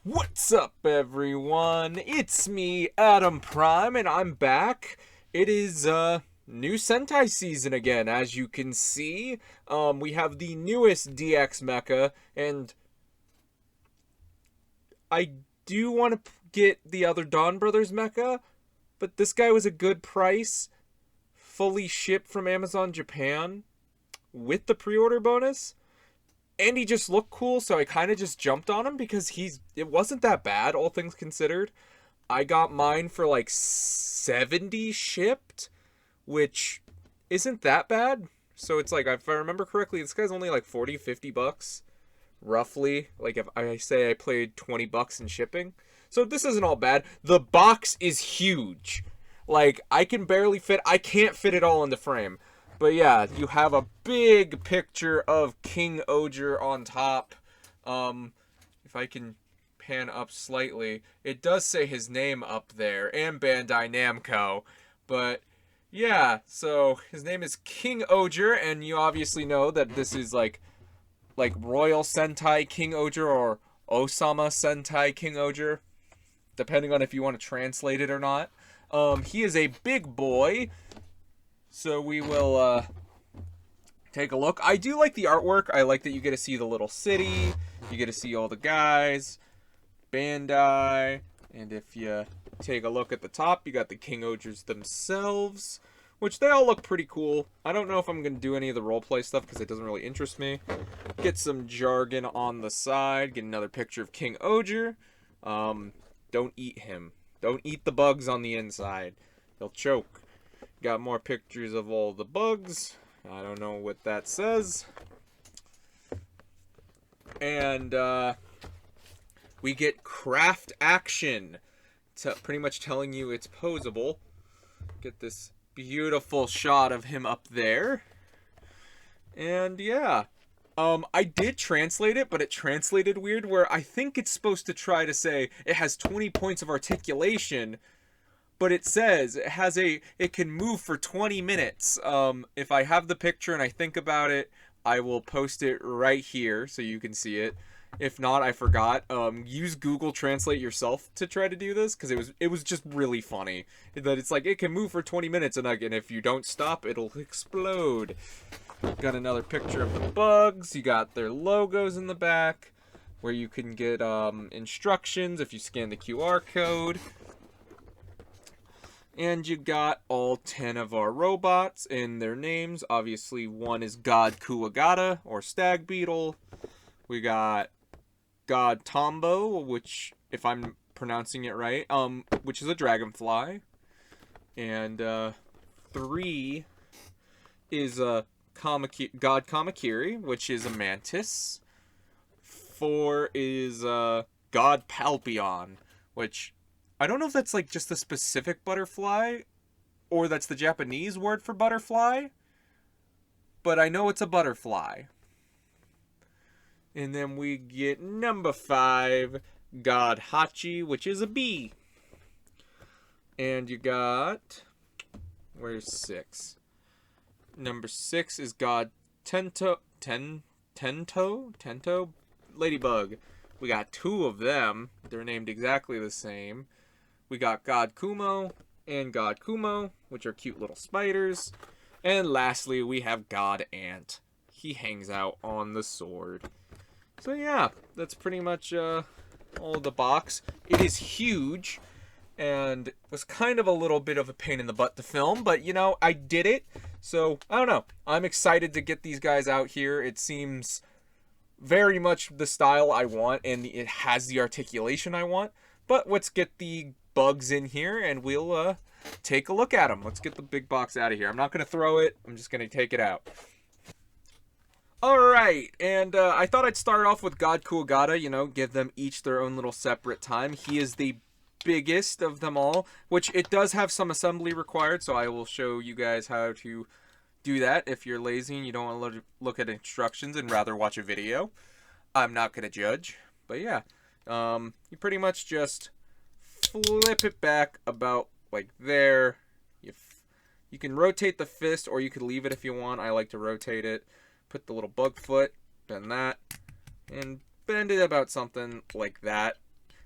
What's up, everyone? It's me, Adam Prime, and I'm back. It is new Sentai season again, as you can see. We have the newest DX mecha, and I do want to get the other Dawn Brothers mecha, but this guy was a good price, fully shipped from Amazon Japan with the pre-order bonus. And he just looked cool, so I kind of just jumped on him because it wasn't that bad, all things considered. I got mine for like 70 shipped, which isn't that bad. So it's like, if I remember correctly, this guy's only like 40, 50 bucks, roughly. Like if I say I paid 20 bucks in shipping. So this isn't all bad. The box is huge. Like, I can't fit it all in the frame. But yeah, you have a big picture of King-Ohger on top. If I can pan up slightly, it does say his name up there, and Bandai Namco. But yeah, so his name is King-Ohger, and you obviously know that this is like Royal Sentai King-Ohger or Osama Sentai King-Ohger, depending on if you want to translate it or not. He is a big boy. So we will take a look. I do like the artwork. I like that you get to see the little city. You get to see all the guys. Bandai. And if you take a look at the top, you got the King-Ohgers themselves, which they all look pretty cool. I don't know if I'm going to do any of the roleplay stuff because it doesn't really interest me. Get some jargon on the side. Get another picture of King-Ohger. Don't eat him. Don't eat the bugs on the inside. They'll choke. Got more pictures of all the bugs. I don't know what that says. And we get craft action. Pretty much telling you it's posable. Get this beautiful shot of him up there. And yeah. I did translate it, but it translated weird, where I think it's supposed to try to say it has 20 points of articulation, but it says it can move for 20 minutes. If I have the picture and I think about it, I will post it right here so you can see it. If not, I forgot. Use Google Translate yourself to try to do this, because it was just really funny that it's like it can move for 20 minutes, and if you don't stop, it'll explode. Got another picture of the bugs. You got their logos in the back, where you can get instructions if you scan the QR code. And you got all 10 of our robots and their names. Obviously, one is God Kuagada, or Stag Beetle. We got God Tumbo, which, if I'm pronouncing it right, which is a Dragonfly. And 3 is God Kamakiri, which is a Mantis. 4 is God Palpio, which I don't know if that's like just the specific butterfly or that's the Japanese word for butterfly, but I know it's a butterfly. And then we get number 5, God Hachi, which is a bee. And you got, where's 6? Number 6 is God Tento, Ladybug. We got 2 of them. They're named exactly the same. We got God Kumo and God Kumo, which are cute little spiders. And lastly, we have God Ant. He hangs out on the sword. So yeah, that's pretty much all of the box. It is huge, and was kind of a little bit of a pain in the butt to film, but you know, I did it. So, I don't know. I'm excited to get these guys out here. It seems very much the style I want, and it has the articulation I want. But let's get the bugs in here, and we'll take a look at them. Let's get the big box out of here. I'm not going to throw it. I'm just going to take it out. Alright, and I thought I'd start off with God Kuagada, you know, give them each their own little separate time. He is the biggest of them all, which it does have some assembly required, so I will show you guys how to do that if you're lazy and you don't want to look at instructions and rather watch a video. I'm not going to judge, but yeah. You pretty much just flip it back about like there. You can rotate the fist, or you could leave it if you want. I like to rotate it. Put the little bug foot, bend that, and bend it about something like that.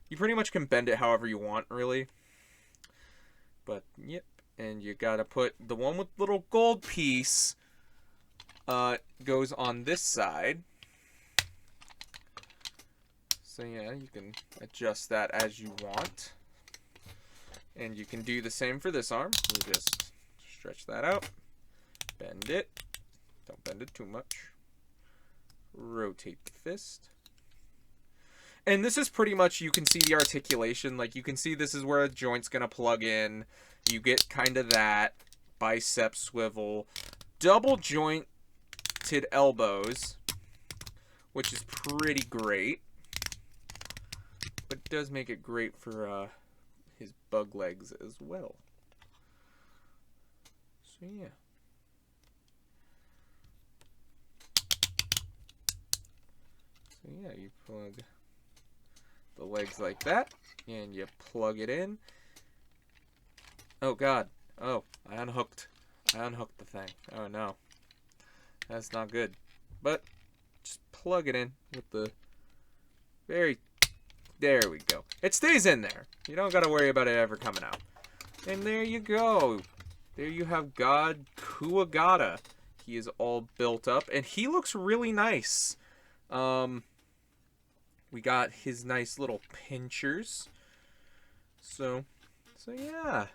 You pretty much can bend it however you want, really. But, yep. And you gotta put the one with little gold piece goes on this side. So yeah, you can adjust that as you want. And you can do the same for this arm. You just stretch that out, bend it. Don't bend it too much. Rotate the fist. And this is pretty much, you can see the articulation. Like, you can see this is where a joint's going to plug in. You get kind of that. Bicep swivel. Double jointed elbows, which is pretty great. But it does make it great for his bug legs as well. So, yeah. So, yeah, you plug the legs like that, and you plug it in. Oh god. Oh, I unhooked the thing. Oh no. That's not good. But just plug it in with the there we go. It stays in there. You don't gotta worry about it ever coming out. And there you go. There you have God Kuagada. He is all built up, and he looks really nice. We got his nice little pinchers. So yeah.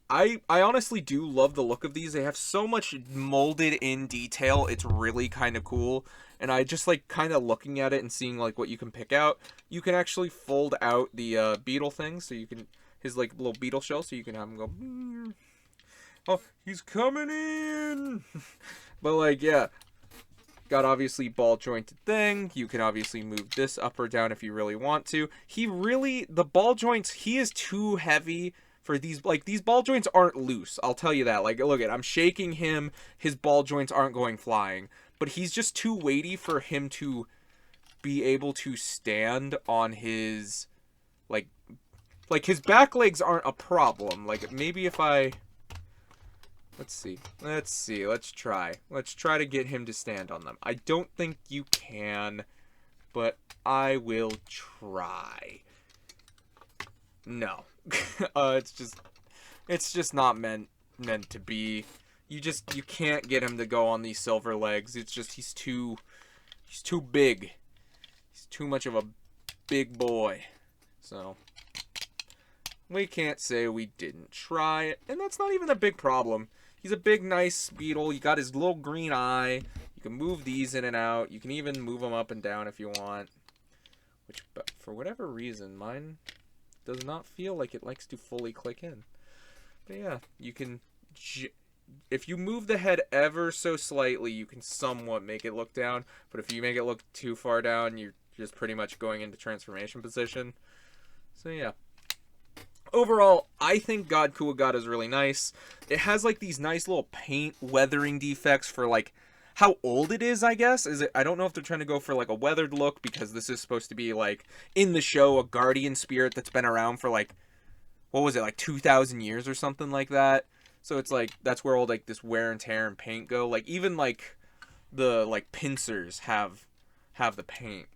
I honestly do love the look of these. They have so much molded in detail. It's really kind of cool. And I just like kind of looking at it and seeing like what you can pick out. You can actually fold out the beetle thing, so you can, his like little beetle shell, so you can have him go, oh, he's coming in. But like, yeah. Got obviously ball jointed thing. You can obviously move this up or down if you really want to. The ball joints, he is too heavy for these. Like, these ball joints aren't loose. I'll tell you that. Like, look I'm shaking him. His ball joints aren't going flying. But he's just too weighty for him to be able to stand on his, like his back legs aren't a problem. Like, maybe if I... Let's see. Let's try to get him to stand on them. I don't think you can, but I will try. No. It's just not meant to be. You can't get him to go on these silver legs. It's just he's too big. He's too much of a big boy. So we can't say we didn't try, and that's not even a big problem. He's a big, nice beetle. You got his little green eye. You can move these in and out. You can even move them up and down if you want. But for whatever reason, mine does not feel like it likes to fully click in. But yeah, you can... If you move the head ever so slightly, you can somewhat make it look down. But if you make it look too far down, you're just pretty much going into transformation position. So yeah. Overall, I think God Kuagada is really nice. It has like these nice little paint weathering defects for like how old it is, I guess. I don't know if they're trying to go for like a weathered look, because this is supposed to be like in the show a guardian spirit that's been around for like, what was it, like 2,000 years or something like that. So it's like that's where all like this wear and tear and paint go. Like even like the like pincers have the paint.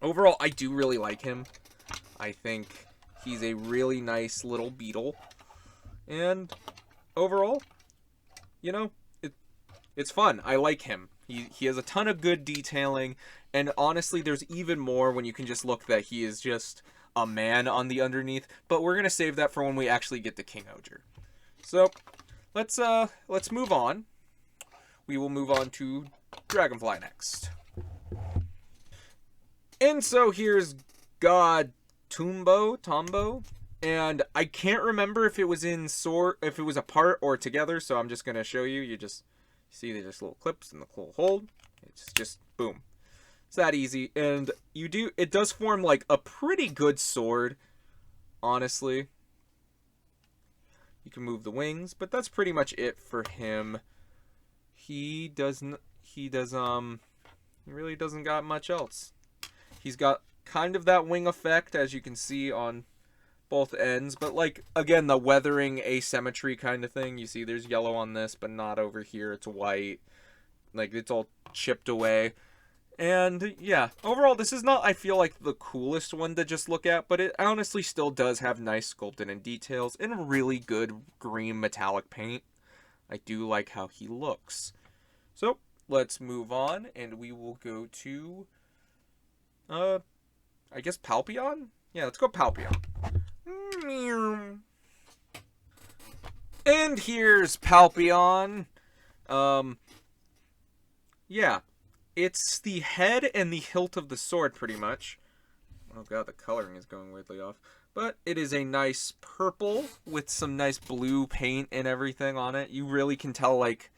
Overall, I do really like him. I think he's a really nice little beetle. And overall, you know, it's fun. I like him. He has a ton of good detailing. And honestly, there's even more when you can just look that he is just a man on the underneath. But we're going to save that for when we actually get to King-Ohger. So, let's move on. We will move on to Dragonfly next. And so here's God Tumbo, and I can't remember if it was if it was apart or together, so I'm just gonna show you. You just see there's little clips and the little hold. It's just boom. It's that easy, and it does form like a pretty good sword, honestly. You can move the wings, but that's pretty much it for him. He really doesn't got much else. He's got kind of that wing effect, as you can see on both ends, but like again, the weathering asymmetry kind of thing. You see there's yellow on this, but not over here. It's white. Like it's all chipped away. And yeah, overall, this is not, I feel like, the coolest one to just look at, but it honestly still does have nice sculpting and details and really good green metallic paint. I do like how he looks. So, let's move on, and we will go to, I guess Palpion? Yeah, let's go Palpion. And here's Palpion. Yeah. It's the head and the hilt of the sword, pretty much. Oh god, the coloring is going weirdly off. But it is a nice purple with some nice blue paint and everything on it. You really can tell, like,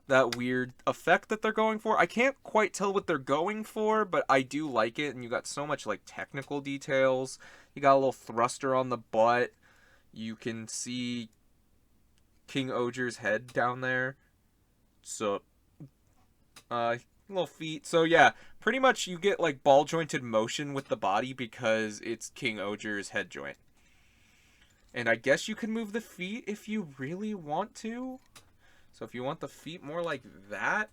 that weird effect that they're going for. I can't quite tell what they're going for, but I do like it. And you got so much, like, technical details. You got a little thruster on the butt. You can see King-Ohger's head down there. So, little feet. So yeah, pretty much you get like ball jointed motion with the body because it's King-Ohger's head joint. And I guess you can move the feet if you really want to. So if you want the feet more like that,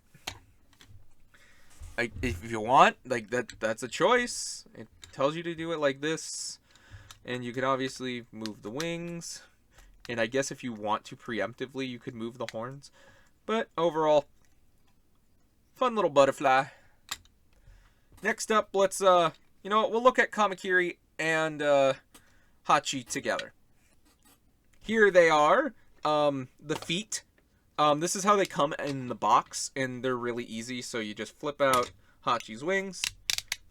if you want, like that's a choice. It tells you to do it like this. And you can obviously move the wings. And I guess if you want to preemptively, you could move the horns. But overall, fun little butterfly. Next up, let's, you know what, we'll look at Kamakiri and, Hachi together. Here they are, the feet. This is how they come in the box, and they're really easy, so you just flip out Hachi's wings,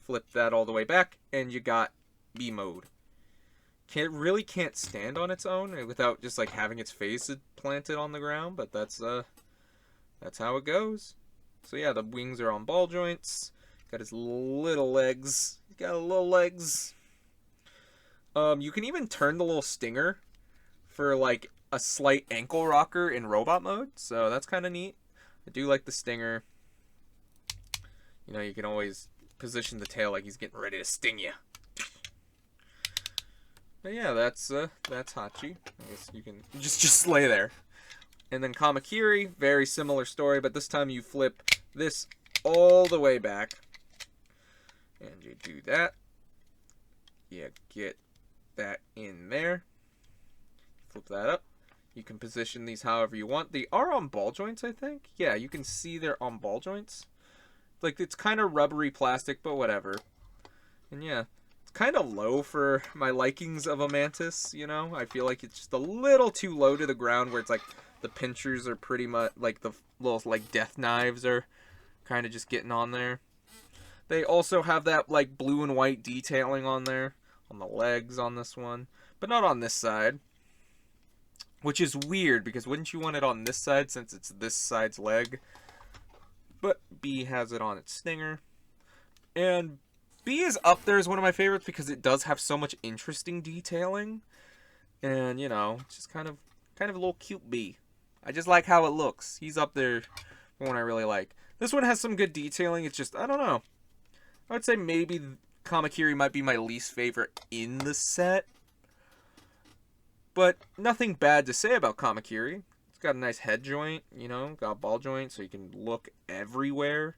flip that all the way back, and you got B mode. Really can't stand on its own without just, like, having its face planted on the ground, but that's how it goes. So yeah, the wings are on ball joints. Got his little legs. He's got little legs. You can even turn the little stinger for like a slight ankle rocker in robot mode. So that's kind of neat. I do like the stinger. You know, you can always position the tail like he's getting ready to sting you. But yeah, that's Hachi. I guess you can just lay there. And then Kamakiri, very similar story, but this time you flip this all the way back. And you do that. You get that in there. Flip that up. You can position these however you want. They are on ball joints, I think. Yeah, you can see they're on ball joints. Like, it's kind of rubbery plastic, but whatever. And yeah, it's kind of low for my likings of a mantis, you know? I feel like it's just a little too low to the ground where it's like the pinchers are pretty much, like the little, like, death knives are kind of just getting on there. They also have that, like, blue and white detailing on there, on the legs on this one, but not on this side. Which is weird, because wouldn't you want it on this side since it's this side's leg? But B has it on its stinger. And B is up there as one of my favorites because it does have so much interesting detailing. And, you know, it's just kind of a little cute B. I just like how it looks. He's up there for one I really like. This one has some good detailing. It's just, I don't know. I would say maybe Kamakiri might be my least favorite in the set. But nothing bad to say about Kamakiri. It's got a nice head joint, you know, got a ball joint so you can look everywhere.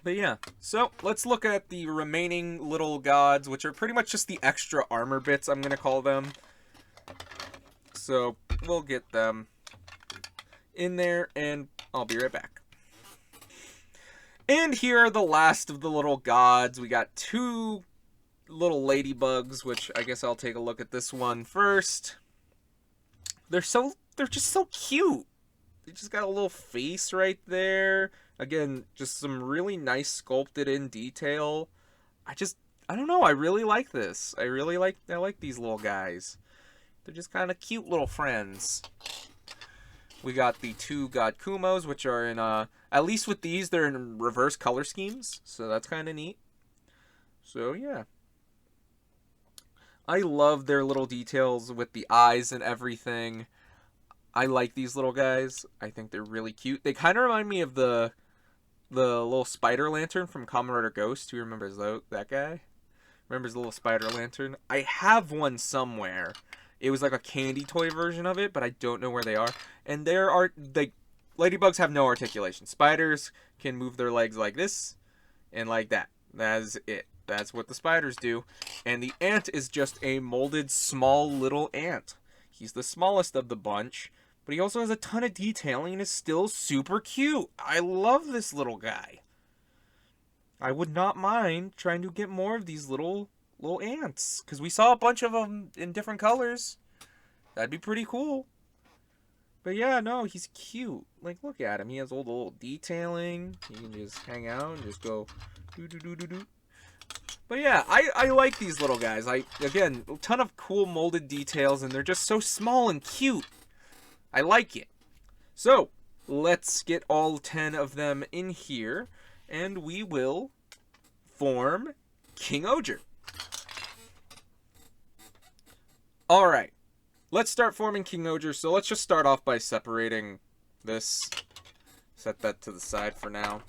But yeah, so let's look at the remaining little gods, which are pretty much just the extra armor bits, I'm going to call them. So we'll get them in there, and I'll be right back. And here are the last of the little gods. We got two little ladybugs, which I guess I'll take a look at this one first. They're just so cute. They just got a little face right there. Again, just some really nice sculpted in detail. I don't know, I really like this. I like these little guys. They're just kind of cute little friends. We got the two God Kumos, which are in, at least with these, they're in reverse color schemes. So that's kind of neat. So, yeah. I love their little details with the eyes and everything. I like these little guys. I think they're really cute. They kind of remind me of the little spider lantern from Kamen Rider Ghost. Who remembers that guy? Remembers the little spider lantern? I have one somewhere. It was like a candy toy version of it, but I don't know where they are. And there are, like, ladybugs have no articulation. Spiders can move their legs like this and like that. That's it. That's what the spiders do. And the ant is just a molded small little ant. He's the smallest of the bunch, but he also has a ton of detailing and is still super cute. I love this little guy. I would not mind trying to get more of these little ants, because we saw a bunch of them in different colors. That'd be pretty cool. But yeah, no, he's cute. Like, look at him. He has all the little detailing. You can just hang out and just go do. But yeah, I like these little guys. Again, a ton of cool molded details, and they're just so small and cute. I like it. So, let's get all 10 of them in here, and we will form King-Ohger. Alright, let's start forming King-Ohger. So let's just start off by separating this. Set that to the side for now.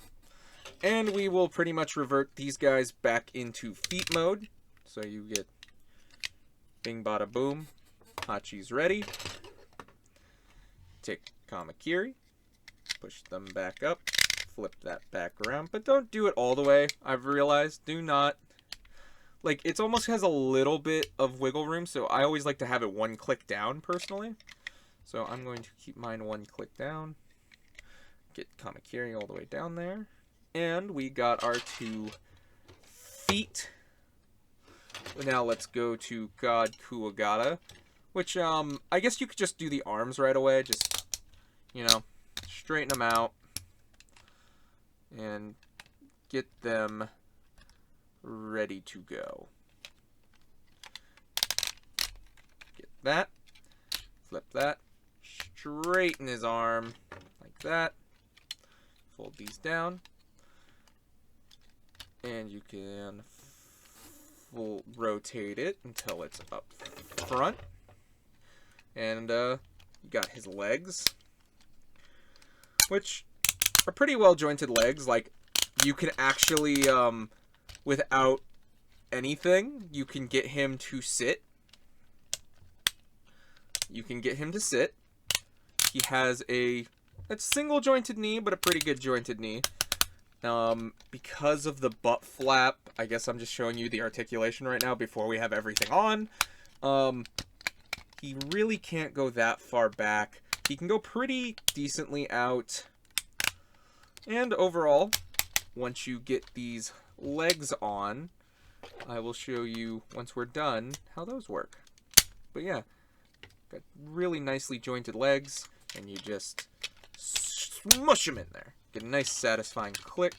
And we will pretty much revert these guys back into feet mode. So you get bing bada boom. Hachi's ready. Take Kamakiri. Push them back up. Flip that back around. But don't do it all the way. I've realized. Do not. Like, it almost has a little bit of wiggle room. So I always like to have it one click down personally. So I'm going to keep mine one click down. Get Kamakiri all the way down there. And we got our 2 feet. Now let's go to God Kuagada, which I guess you could just do the arms right away. Just, you know, straighten them out and get them ready to go. Get that. Flip that. Straighten his arm like that. Fold these down. And you can rotate it until it's up front. And you got his legs, which are pretty well jointed legs. Like, you can actually, without anything, you can get him to sit. You can get him to sit. He has a single jointed knee, but a pretty good jointed knee. Because of the butt flap, I guess I'm just showing you the articulation right now before we have everything on. He really can't go that far back. He can go pretty decently out. And overall, once you get these legs on, I will show you, once we're done, how those work. But yeah, got really nicely jointed legs, and you just smush them in there. Get a nice satisfying click.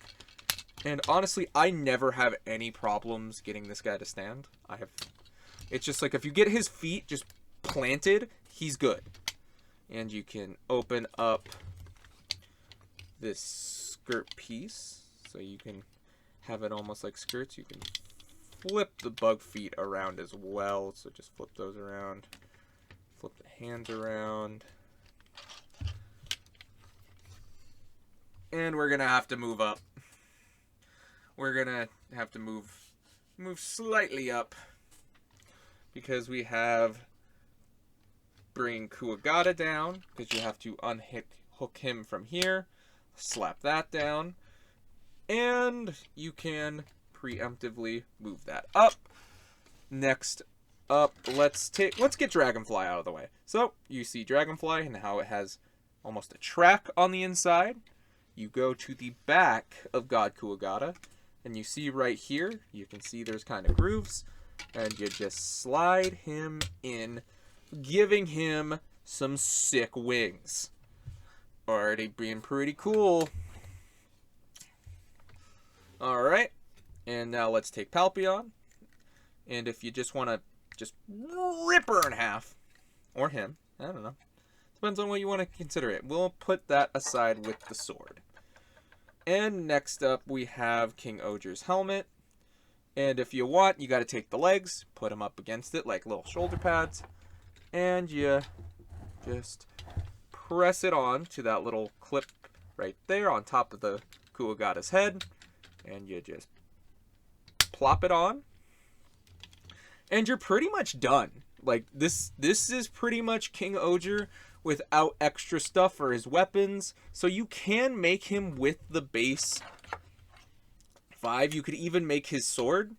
And honestly, I never have any problems getting this guy to stand. It's just like, if you get his feet just planted, he's good. And you can open up this skirt piece. So you can have it almost like skirts. You can flip the bug feet around as well. So just flip those around. Flip the hands around. And we're gonna have to move up. We're gonna have to move slightly up, because we have bring Kuagada down, because you have to hook him from here, slap that down, and you can preemptively move that up. Next up, let's get Dragonfly out of the way. So you see Dragonfly and how it has almost a track on the inside. You go to the back of God Kuagada, and you see right here, you can see there's kind of grooves, and you just slide him in, giving him some sick wings. Already being pretty cool. Alright, and now let's take Palpio, and if you just want to just rip her in half, or him, I don't know. Depends on what you want to consider it. We'll put that aside with the sword. And next up, we have King-Ohger's helmet. And if you want, you got to take the legs, put them up against it like little shoulder pads. And you just press it on to that little clip right there on top of the Kuagada's head. And you just plop it on. And you're pretty much done. Like, this is pretty much King-Ohger without extra stuff for his weapons. So you can make him with the base 5. You could even make his sword.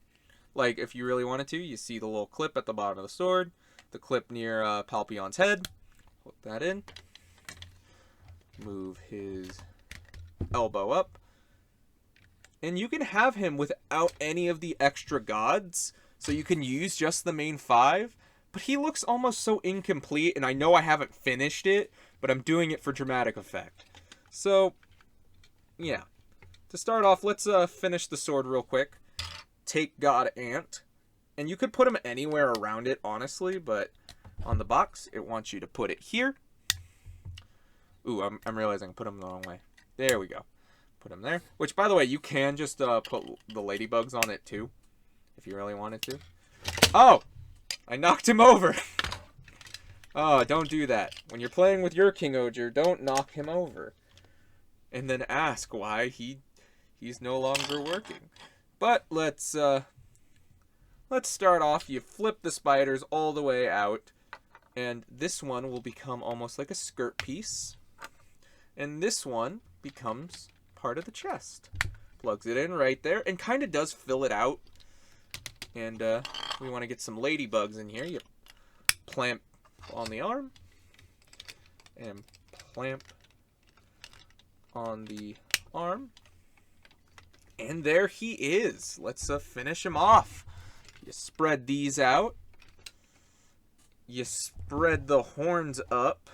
Like, if you really wanted to, you see the little clip at the bottom of the sword. The clip near Palpion's head. Put that in. Move his elbow up. And you can have him without any of the extra gods. So you can use just the main 5. But he looks almost so incomplete. And I know I haven't finished it, but I'm doing it for dramatic effect. So, yeah. To start off, let's finish the sword real quick. Take God Ant. And you could put him anywhere around it, honestly. But on the box, it wants you to put it here. Ooh, I'm realizing I put him the wrong way. There we go. Put him there. Which, by the way, you can just put the ladybugs on it, too. If you really wanted to. Oh! I knocked him over. Oh, don't do that. When you're playing with your King-Ohger, don't knock him over. And then ask why he's no longer working. But let's start off. You flip the spiders all the way out. And this one will become almost like a skirt piece. And this one becomes part of the chest. Plugs it in right there and kind of does fill it out. And we want to get some ladybugs in here. You clamp on the arm. And clamp on the arm. And there he is. Let's finish him off. You spread these out. You spread the horns up.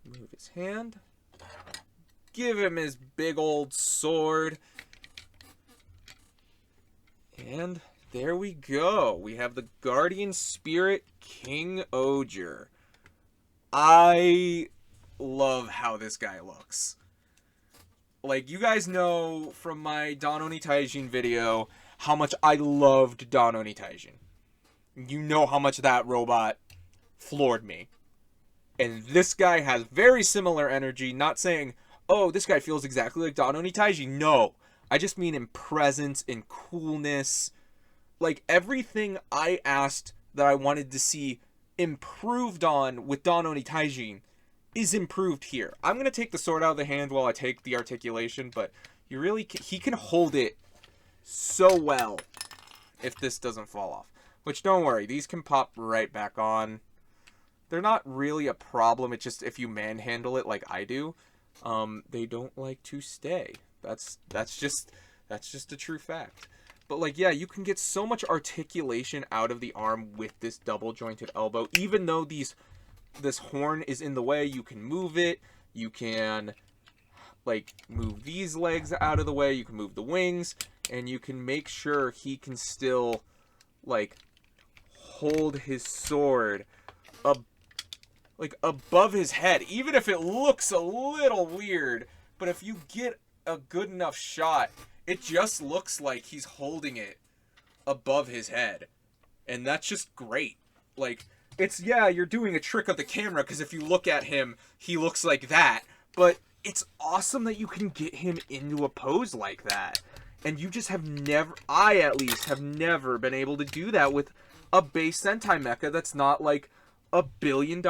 Move his hand. Give him his big old sword. And there we go. We have the Guardian Spirit King-Ohger. I love how this guy looks. Like, you guys know from my Dan Oni Taijin video how much I loved Dan Oni Taijin. You know how much that robot floored me. And this guy has very similar energy. Not saying, oh, this guy feels exactly like Dan Oni Taijin. No. I just mean in presence, in coolness. Like, everything I asked that I wanted to see improved on with Dan Oni Taijin is improved here. I'm going to take the sword out of the hand while I take the articulation, but you really he can hold it so well if this doesn't fall off. Which, don't worry, these can pop right back on. They're not really a problem. It's just if you manhandle it like I do, they don't like to stay. That's just a true fact. But like, yeah, you can get so much articulation out of the arm with this double jointed elbow. Even though this horn is in the way, you can move it. You can like move these legs out of the way. You can move the wings, and you can make sure he can still like hold his sword like above his head, even if it looks a little weird. But if you get a good enough shot, it just looks like he's holding it above his head, and that's just great. Like, it's, yeah, you're doing a trick of the camera, because if you look at him, he looks like that, but it's awesome that you can get him into a pose like that. And you just have never, I at least, have never been able to do that with a base Sentai mecha that's not like $1 billion.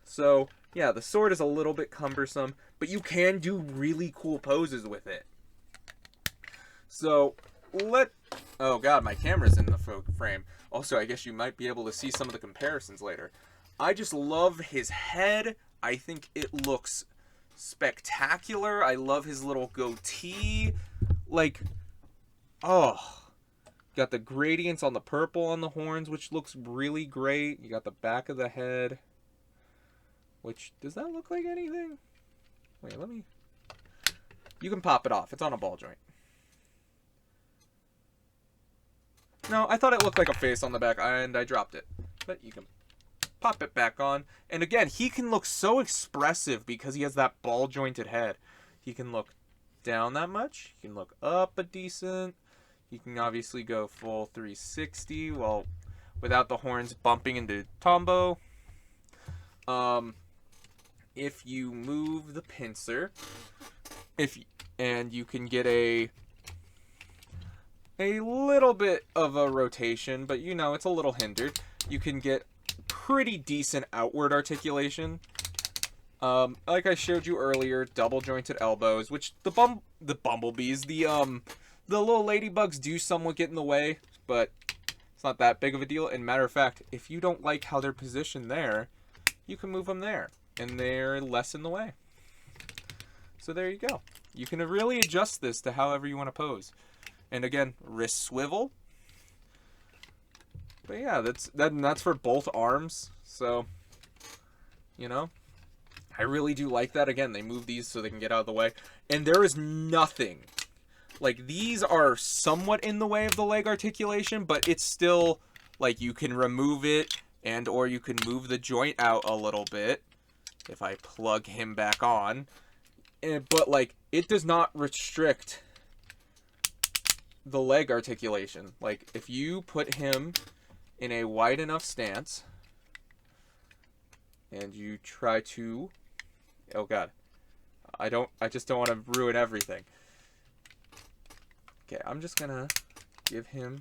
So, yeah, the sword is a little bit cumbersome, but you can do really cool poses with it. So, oh god, my camera's in the frame. Also, I guess you might be able to see some of the comparisons later. I just love his head. I think it looks spectacular. I love his little goatee. Like, oh. Got the gradients on the purple on the horns, which looks really great. You got the back of the head, which, does that look like anything? Wait, let me... You can pop it off. It's on a ball joint. No, I thought it looked like a face on the back, and I dropped it. But you can pop it back on. And again, he can look so expressive because he has that ball-jointed head. He can look down that much. He can look up a decent. He can obviously go full 360, well, without the horns bumping into Tumbo. If you move the pincer, and you can get a little bit of a rotation, but you know, it's a little hindered. you can get pretty decent outward articulation. Like I showed you earlier, double jointed elbows, which the bumblebees, the little ladybugs do somewhat get in the way, but it's not that big of a deal. And matter of fact, if you don't like how they're positioned there, you can move them there, and they're less in the way. So there you go. You can really adjust this to however you want to pose. And again, wrist swivel. But yeah, that's for both arms. So, you know, I really do like that. Again, they move these so they can get out of the way. And there is nothing. Like, these are somewhat in the way of the leg articulation, but it's still, like, you can remove it, and or you can move the joint out a little bit if I plug him back on. But, like, it does not restrict the leg articulation. Like, if you put him in a wide enough stance, and you try to... Oh, God. I just don't want to ruin everything. Okay, I'm just gonna give him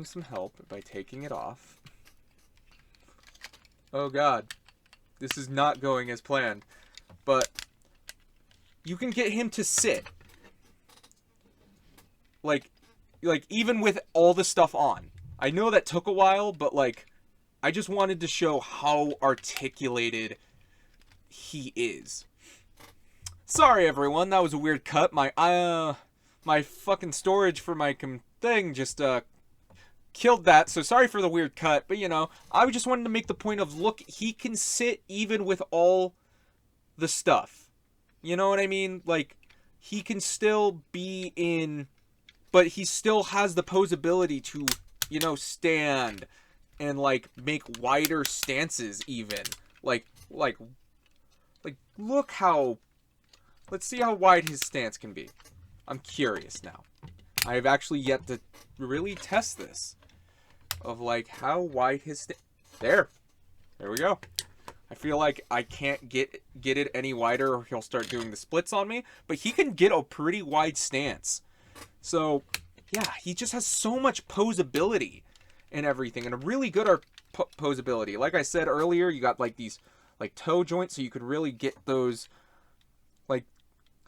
some help by taking it off. Oh God, this is not going as planned, but you can get him to sit. Like even with all the stuff on. I know that took a while, but like, I just wanted to show how articulated he is. Sorry everyone, that was a weird cut. My fucking storage for my thing just killed that, so sorry for the weird cut. But you know, I just wanted to make the point of, look, he can sit even with all the stuff. You know what I mean? Like, he can still be in, but he still has the posability to, you know, stand and like make wider stances even. Like look how... Let's see how wide his stance can be. I'm curious now. I have actually yet to really test this. Of like how wide his There we go. I feel like I can't get it any wider or he'll start doing the splits on me. But he can get a pretty wide stance. So, yeah, he just has so much posability and everything. And a really good posability. Like I said earlier, you got like these like toe joints. So you could really get those... Like,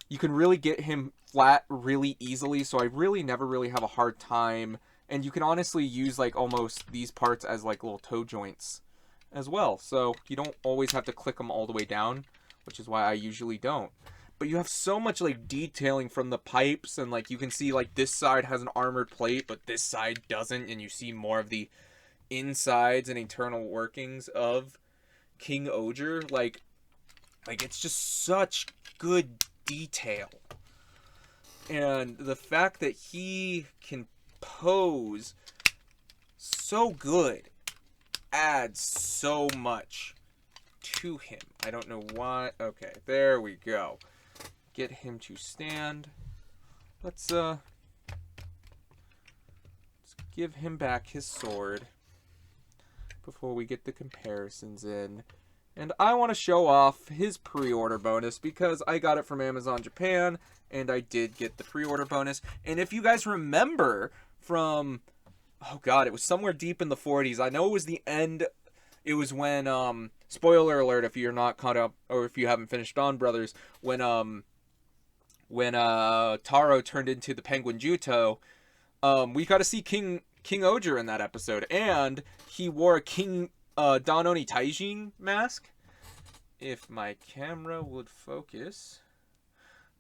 you can really get him flat really easily, so I really never really have a hard time. And you can honestly use like almost these parts as like little toe joints as well. So you don't always have to click them all the way down, which is why I usually don't. But you have so much like detailing from the pipes, and like you can see like this side has an armored plate, but this side doesn't, and you see more of the insides and internal workings of King-Ohger. Like it's just such good detail. And the fact that he can pose so good adds so much to him. I don't know why. Okay, there we go. Get him to stand. Let's give him back his sword before we get the comparisons in. And I want to show off his pre-order bonus because I got it from Amazon Japan, and I did get the pre-order bonus. And if you guys remember from, oh God, it was somewhere deep in the 40s. I know it was the end. It was when, spoiler alert if you're not caught up, or if you haven't finished Dawn Brothers, when Taro turned into the Penguin Juto, we got to see King-Ohger in that episode, and he wore a Don Oni Taijin mask. If my camera would focus.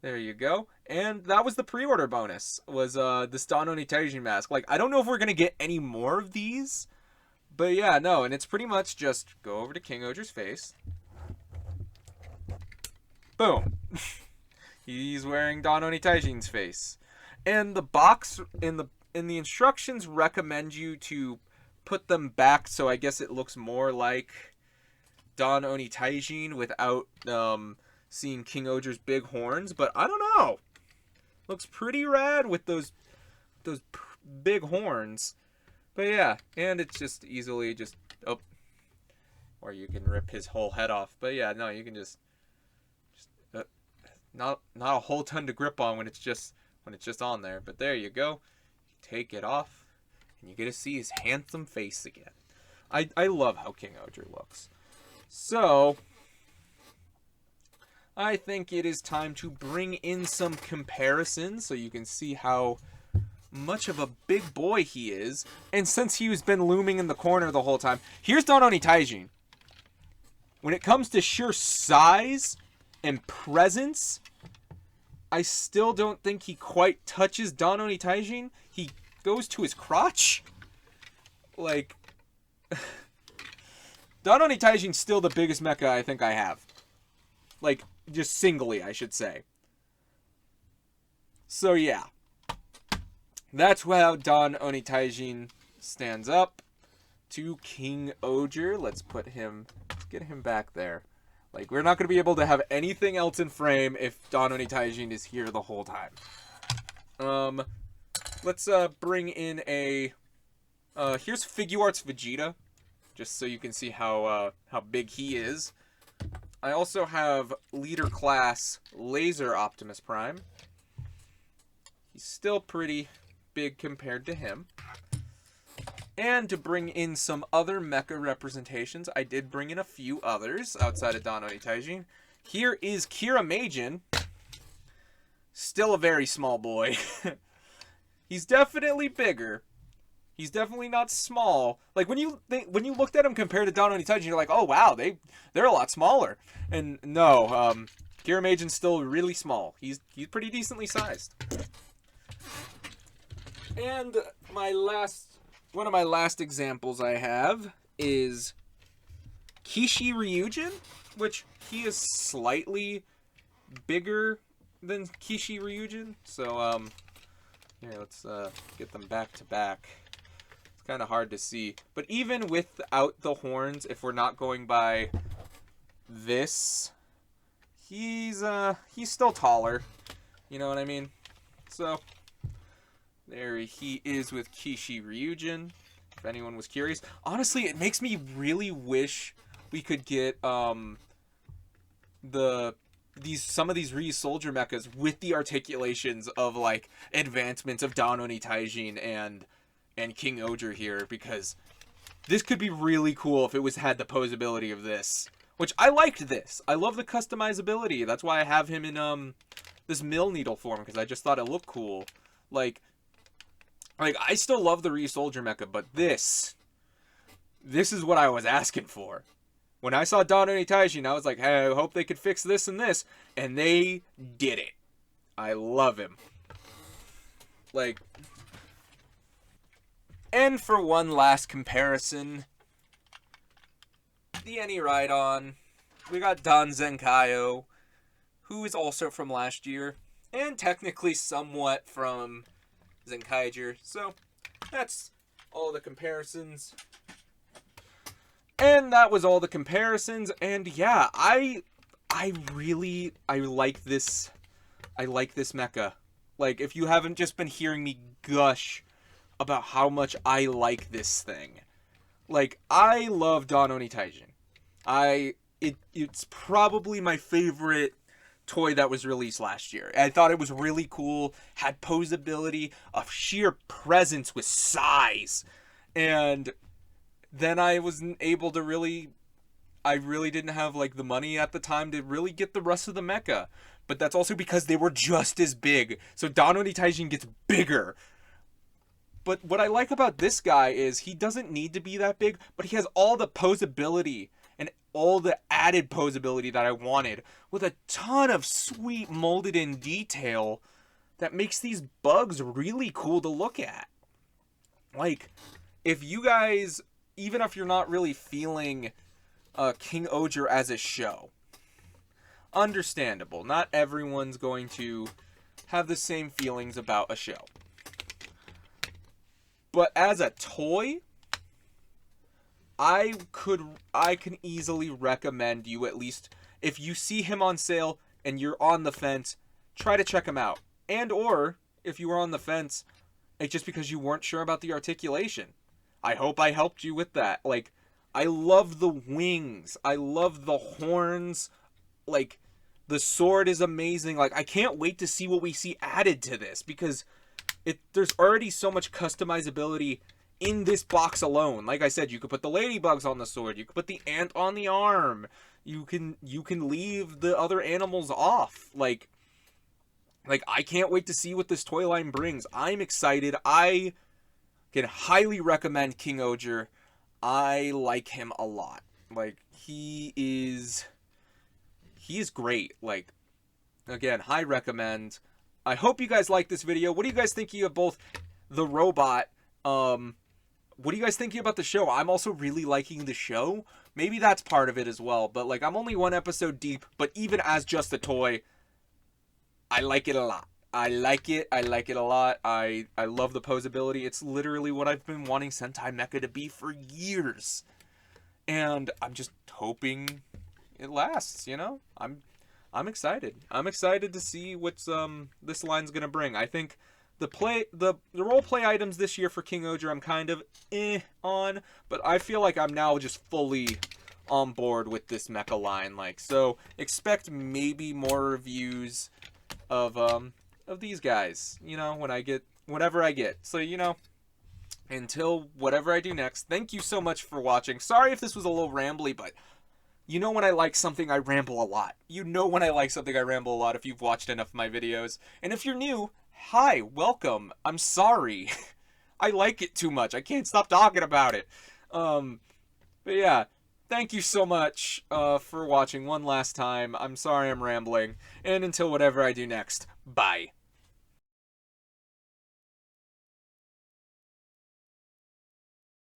There you go. And that was the pre-order bonus, was this Don Oni Taijin mask. Like, I don't know if we're going to get any more of these, but yeah, no, and it's pretty much just go over to King-Ohger's face. Boom. He's wearing Don Oni Taijin's face. And the box in the instructions recommend you to put them back, so I guess it looks more like Don Oni Taijin without seeing King-Ohger's big horns, but I don't know. Looks pretty rad with those big horns. But yeah, and it's just easily just or you can rip his whole head off. But yeah, no, you can just not a whole ton to grip on when it's just on there. But there you go. Take it off. and you get to see his handsome face again. I love how King-Ohger looks. So, I think it is time to bring in some comparisons so you can see how much of a big boy he is. And since he's been looming in the corner the whole time, here's Dan Onitaijin. When it comes to sheer size and presence, I still don't think he quite touches Dan Onitaijin. He goes to his crotch. Like, Dan Onitaijin's still the biggest mecha I think I have. Like, just singly, I should say. So, yeah. That's how Dan Onitaijin stands up to King-Ohger. Let's get him back there. Like, we're not going to be able to have anything else in frame if Dan Onitaijin is here the whole time. Let's bring in a... here's Figuarts Vegeta, just so you can see how big he is. I also have Leader Class Laser Optimus Prime. He's still pretty big compared to him. And to bring in some other mecha representations, I did bring in a few others outside of Dan Onitaijin. Here is Kira Majin. Still a very small boy. He's definitely bigger. He's definitely not small. Like, when you looked at him compared to Dan Onitaijin, you're like, oh wow, they're a lot smaller. And no, Kira Majin's still really small. He's pretty decently sized. And one of my last examples I have is Kishi Ryujin, which he is slightly bigger than Kishi Ryujin. So here, let's get them back to back. It's kind of hard to see, but even without the horns, if we're not going by this, he's still taller. You know what I mean? So there he is with Kishi Ryujin, if anyone was curious. Honestly, it makes me really wish we could get some of these Ryu Soldier mechas with the articulations of, like, advancements of Dan Onitaijin and King-Ohger here, because this could be really cool if it had the posability of this. Which, I liked this. I love the customizability. That's why I have him in this mill needle form, because I just thought it looked cool. Like, I still love the Ryu Soldier mecha, but this is what I was asking for. When I saw Dan Onitaijin, I was like, hey, I hope they could fix this and this. And they did it. I love him. Like, and for one last comparison, the Any Ride-On, we got Dan Zenkaio, who is also from last year, and technically somewhat from Zenkaiger. So, that's all the comparisons. And that was all the comparisons, and yeah, I like this. I like this mecha. Like, if you haven't just been hearing me gush about how much I like this thing. Like, I love Dan Onitaijin. It's probably my favorite toy that was released last year. I thought it was really cool, had posability, a sheer presence with size, and then I wasn't able to I really didn't have, like, the money at the time to really get the rest of the mecha. But that's also because they were just as big. So Dan Onitaijin gets bigger. But what I like about this guy is he doesn't need to be that big, but he has all the posability and all the added posability that I wanted, with a ton of sweet molded in detail that makes these bugs really cool to look at. Like, if you guys, even if you're not really feeling King-Ohger as a show, understandable. Not everyone's going to have the same feelings about a show. But as a toy, I can easily recommend you, at least if you see him on sale and you're on the fence, try to check him out. And or if you were on the fence, it's just because you weren't sure about the articulation. I hope I helped you with that. Like, I love the wings. I love the horns. Like, the sword is amazing. Like, I can't wait to see what we see added to this, because there's already so much customizability in this box alone. Like I said, you could put the ladybugs on the sword. You could put the ant on the arm. You can leave the other animals off. Like I can't wait to see what this toy line brings. I'm excited. I can highly recommend King-Ohger. I like him a lot. Like, he is great. Like, again, high recommend. I hope you guys like this video. What do you guys think of both the robot? What are you guys thinking about the show? I'm also really liking the show. Maybe that's part of it as well. But, like, I'm only one episode deep. But even as just a toy, I like it a lot. I like it a lot. I love the posability. It's literally what I've been wanting Sentai Mecha to be for years. And I'm just hoping it lasts, you know? I'm excited. I'm excited to see what's this line's gonna bring. I think the role play items this year for King-Ohger I'm kind of on, but I feel like I'm now just fully on board with this mecha line. Like, so expect maybe more reviews of these guys, you know, whenever I get. So, you know, until whatever I do next, thank you so much for watching. Sorry if this was a little rambly, but you know when I like something, I ramble a lot. You know when I like something, I ramble a lot if you've watched enough of my videos. And if you're new, hi, welcome. I'm sorry. I like it too much. I can't stop talking about it. But yeah, thank you so much for watching one last time. I'm sorry I'm rambling. And until whatever I do next, bye.